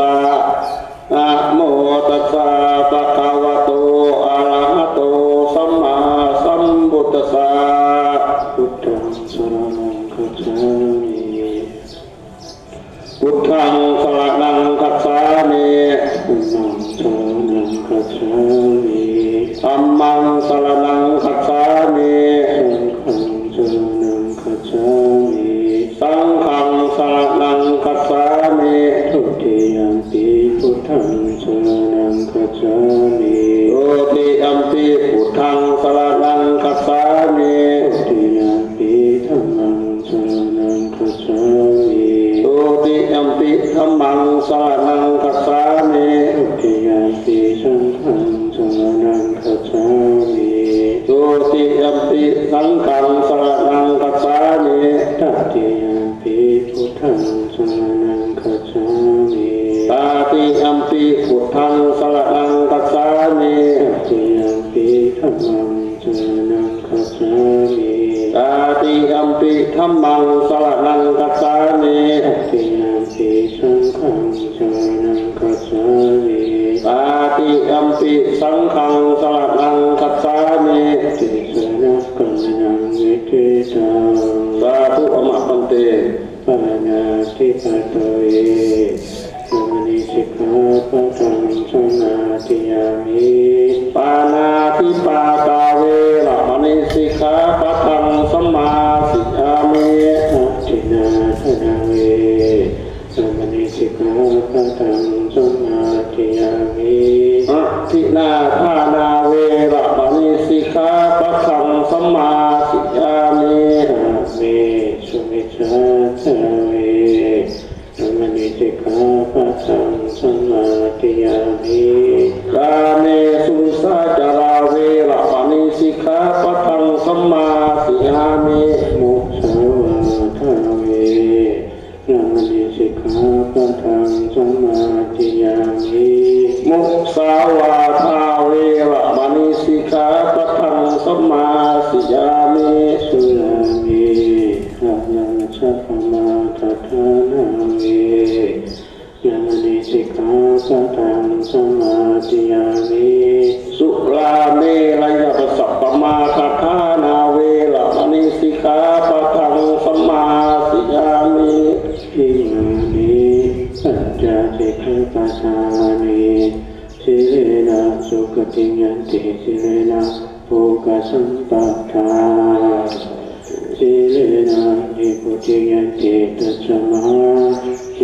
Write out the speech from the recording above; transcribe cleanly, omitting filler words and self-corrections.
สะนะโมตัสสะภะคะวะโตอะระหะโตสัมมาสัมพุทธัสสะพุทธังสรณังคัจฉามิพุทธังสรณังคัจฉามิธัมมังสรณังคัจฉามิธัมมังสรณังคัจฉามิสังฆังสรณังคัจฉามิทุติยัมปิพุทธังสรณังคัจฉามิทุติยัมปิพุทธังสรณังคัจฉามิทุติยัมปิธัมมังสรณังคัจฉามิทุติยัมปิธัมมังสรณังคัจฉามิทุติยัมปิสังฆังสรณังคัจฉามิทุติยัมปิสังฆังสรณังคัจฉามิตติยัมปิพุทธังสรณังคัจฉามิตติยัมปิพุทธังสรณังคัจฉามิตติยัมปิธัมมังสรณังคัจฉามิตติยัมปิธัมมังสรณังคัจฉามิตติยัมปิสังฆังสรณังคัจฉามิตติยัมปิสังฆังสรณังคัจฉามิติสรณังกัลยังวิเทตังสาธุอมะปันเตปานาติปะโตเยสมณิสิกขาปะทังสมาธิยามิปานาติปาตาเวระมณิสิกขาปะทังสมาธิยามิอัตถินาทนาเวสมณิสิกขาปะทังสมาธิยามิอัตถินาทนาเวระมณิสิกขาปะทังสมาธิยามิอะเมสุมิจฉาจาเวสมณิสิกขาปะทังสมาธิยามิกาเมสุสาจาราเวระมณิสิกขาปะทังสมาธิยามิมุสาวาทาเวระมณิสิกขาปะทังสมาธิยามิมุสาวาทาเวระมณิสิกขาปะทังสมาธิยามิสุรามิระยังชัพมาทัฏฐานาเวยามณิสิกขาปะทังสมาธิยามิสุราเมรยปัสสปมาทัฏฐานาเวระมณิสิกขาปะทังสมาธิยามิอิมานิปัญจสิกขาปะทานิสิเลนะสุขติยันติสิเลนะโภคสัมปทาสิเลนะนิพุติยันติตัสสมา